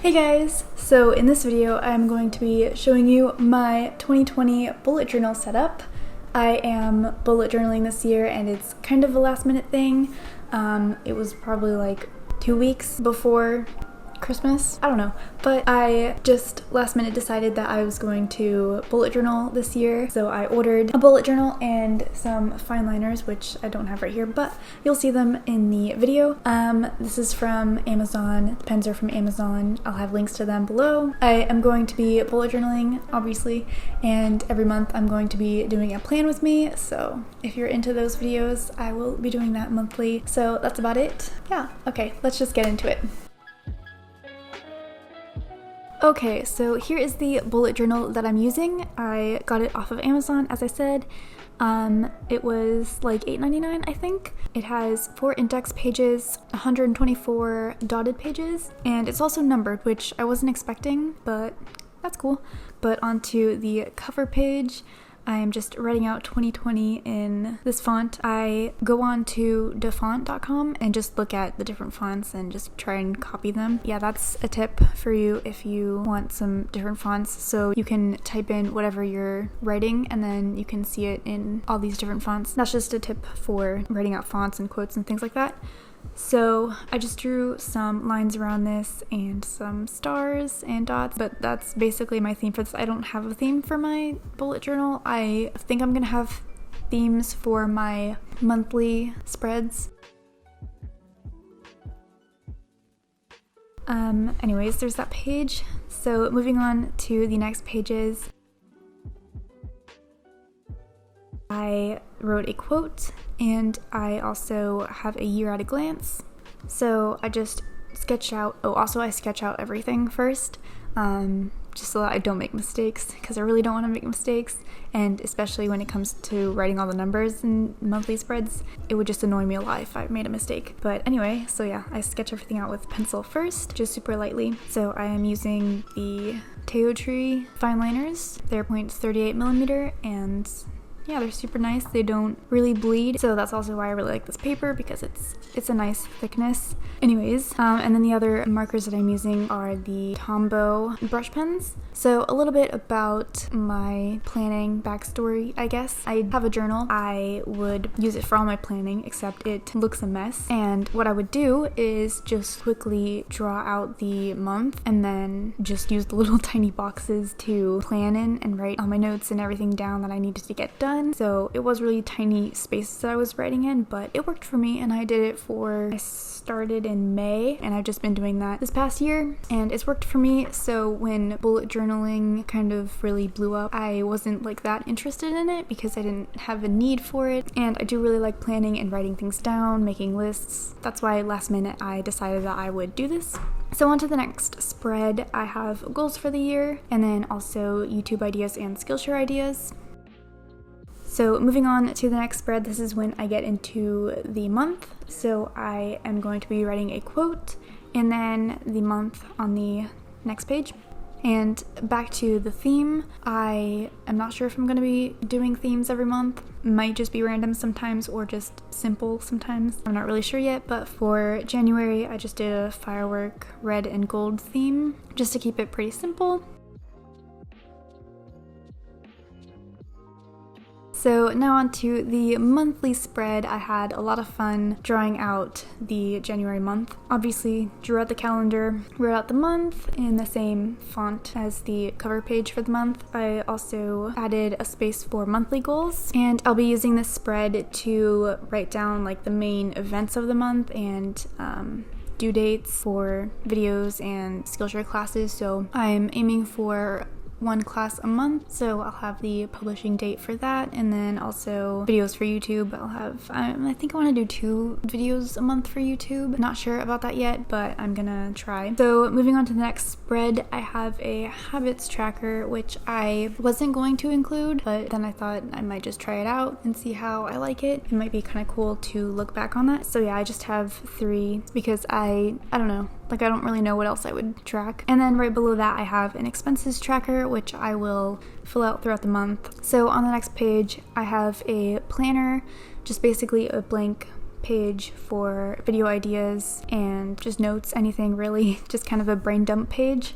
Hey guys! So in this video I'm going to be showing you my 2020 bullet journal setup. I am bullet journaling this year and it's kind of a last minute thing. It was probably like 2 weeks before Christmas, I don't know, but I just last minute decided that I was going to bullet journal this year, so I ordered a bullet journal and some fine liners, which I don't have right here, but you'll see them in the video. This is from Amazon. The pens are from Amazon. I'll have links to them below. I am going to be bullet journaling, obviously, and every month I'm going to be doing a plan with me, so if you're into those videos, I will be doing that monthly. So that's about it. Yeah, okay, let's just get into it. Okay, so here is the bullet journal that I'm using. I got it off of Amazon, as I said. It was like $8.99, I think. It has 4 index pages, 124 dotted pages, and it's also numbered, which I wasn't expecting, but that's cool. But onto the cover page, I'm just writing out 2020 in this font. I go on to dafont.com and just look at the different fonts and just try and copy them. Yeah, that's a tip for you if you want some different fonts. So you can type in whatever you're writing and then you can see it in all these different fonts. That's just a tip for writing out fonts and quotes and things like that. So I just drew some lines around this and some stars and dots, but that's basically my theme for this. I don't have a theme for my bullet journal. I think I'm gonna have themes for my monthly spreads. Anyways, there's that page. So moving on to the next pages, I wrote a quote and I also have a year at a glance. So I just sketch out, I sketch out everything first, just so that I don't make mistakes, because I really don't want to make mistakes, and especially when it comes to writing all the numbers in monthly spreads, it would just annoy me a lot if I made a mistake. But anyway, so yeah, I sketch everything out with pencil first, just super lightly. So I am using the Toatree Fineliners. They're 0.38mm, and yeah, they're super nice. They don't really bleed, so that's also why I really like this paper, because it's a nice thickness. Anyways, and then the other markers that I'm using are the Tombow brush pens. So a little bit about my planning backstory, I guess. I have a journal. I would use it for all my planning, except it looks a mess. And what I would do is just quickly draw out the month and then just use the little tiny boxes to plan in and write all my notes and everything down that I needed to get done. So it was really tiny spaces that I was writing in, but it worked for me, and I did it I started in May, and I've just been doing that this past year, and it's worked for me. So when bullet journaling kind of really blew up, I wasn't like that interested in it because I didn't have a need for it, and I do really like planning and writing things down, making lists. That's why last minute I decided that I would do this. So on to the next spread. I have goals for the year, and then also YouTube ideas and Skillshare ideas. So moving on to the next spread, this is when I get into the month. So I am going to be writing a quote and then the month on the next page. And back to the theme, I am not sure if I'm going to be doing themes every month. Might just be random sometimes or just simple sometimes. I'm not really sure yet, but for January I just did a firework red and gold theme just to keep it pretty simple. So now on to the monthly spread. I had a lot of fun drawing out the January month. Obviously, drew out the calendar, wrote out the month in the same font as the cover page for the month. I also added a space for monthly goals, and I'll be using this spread to write down like the main events of the month and due dates for videos and Skillshare classes. So I'm aiming for 1 class a month, so I'll have the publishing date for that, and then also videos for YouTube. I'll have, I think I want to do 2 videos a month for YouTube. Not sure about that yet, but I'm gonna try. So moving on to the next spread, I have a habits tracker, which I wasn't going to include, but then I thought I might just try it out and see how I like it. It might be kind of cool to look back on that. So yeah, I just have 3 because I don't know, like I don't really know what else I would track. And then right below that I have an expenses tracker, which I will fill out throughout the month. So on the next page I have a planner, just basically a blank page for video ideas and just notes, anything really, just kind of a brain dump page.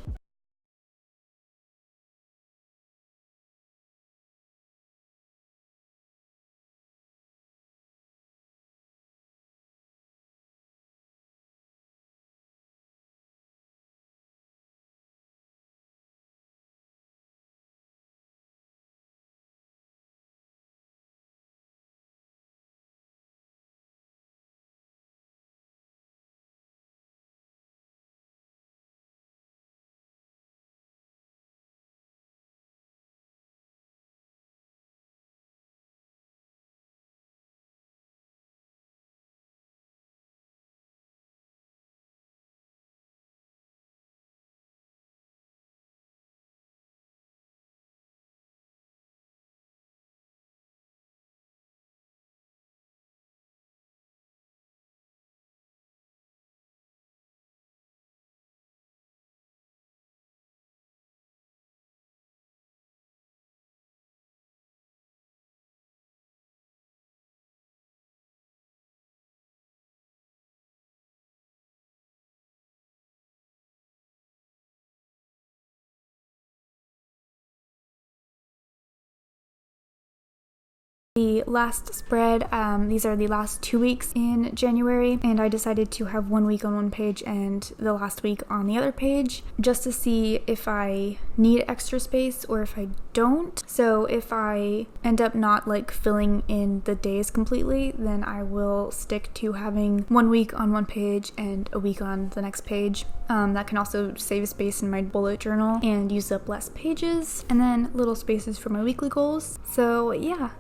The last spread, these are the last 2 weeks in January, and I decided to have 1 week on one page and the last week on the other page, just to see if I need extra space or if I don't. So if I end up not like filling in the days completely, then I will stick to having 1 week on one page and a week on the next page. That can also save space in my bullet journal and use up less pages, and then little spaces for my weekly goals. So yeah,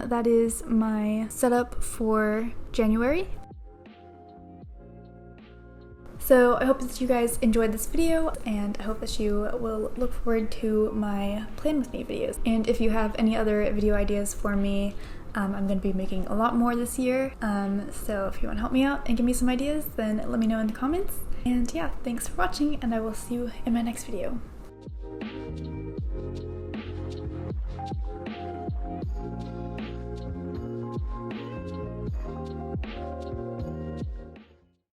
that is my setup for January. So I hope that you guys enjoyed this video, and I hope that you will look forward to my plan with me videos. And if you have any other video ideas for me, I'm going to be making a lot more this year. So if you want to help me out and give me some ideas, then let me know in the comments. And yeah, thanks for watching, and I will see you in my next video.